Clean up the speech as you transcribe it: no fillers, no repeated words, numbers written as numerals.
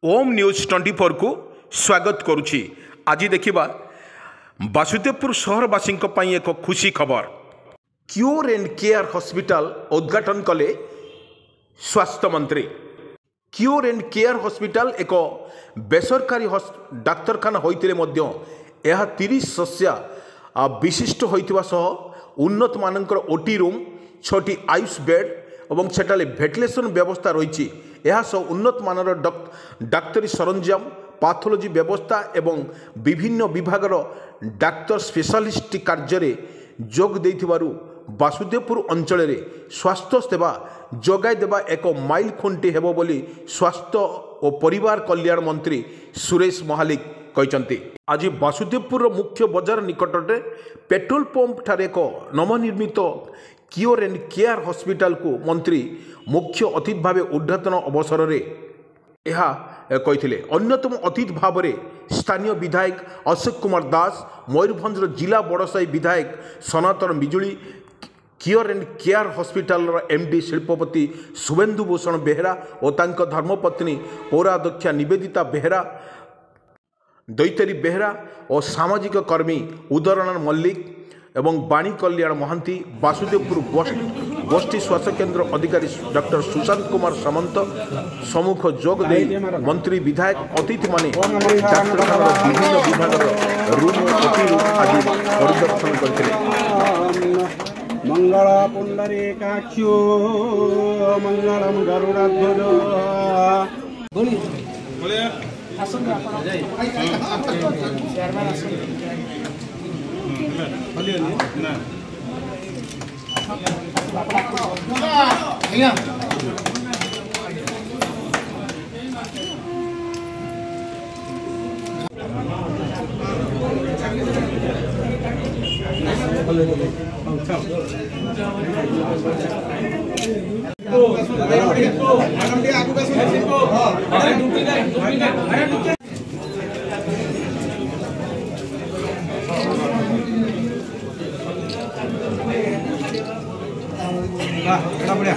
ओम news 24 को स्वागत करुछि। आज देखिबा वासुदेवपुर शहरवासी एक खुशी खबर। क्योर एंड केयर हॉस्पिटल उद्घाटन कले स्वास्थ्य मंत्री। क्योर एंड केयर हॉस्पिटल एक बेसरकारी डाक्तरखाना होइतिले मध्य यह 30 शस्या विशिष्ट होइतिबा सह उन्नत मानकर ओटी रूम 6टी आयुष बेड और सेठाले भेंटिलेशन व्यवस्था रही। यह सब उन्नत मानर डाक्तरी सरंजाम पैथोलॉजी व्यवस्था एवं विभिन्न विभागर डाक्तर स्पेशलिस्ट कार्य जोग देइथिबारु वासुदेवपुर अंचल में स्वास्थ्य सेवा जोगाई देवा एक माइल खुंटी हेबो बोली स्वास्थ्य और परिवार कल्याण मंत्री सुरेश महालिक कहते। आज वासुदेवपुर मुख्य बजार निकट में पेट्रोल पंप ठारे एक नवनिर्मित क्योर एंड केयर हॉस्पिटल को मंत्री मुख्य अतिथि भाव उद्घाटन अवसर में कहते। अन्यतम अतिथि भाव में स्थानीय विधायक अशोक कुमार दास, मयूरभंज जिला बड़साई विधायक Sanatan Bijuli, cure and care hospital MD शिल्पपति शुभेन्दु भूषण बेहरा और तांको धर्मपत्नी पौराध्यक्षा निवेदिता बेहरा, दैतरी बेहरा और सामाजिक कर्मी उदयनारायण मल्लिक एवं वाणी कल्याण महांती, वासुदेवपुर गोष्ठी स्वास्थ्य केन्द्र अधिकारी डॉक्टर सुशांत कुमार सामंत सम्मुख जोग दे मंत्री विधायक अतिथि माने डाक्तरखाना विभिन्न विभाग रूम आज परिदर्शन करते। मंगल पुंडरीकाक्षो मंगलम गरुड़ध्वज बढ़िया।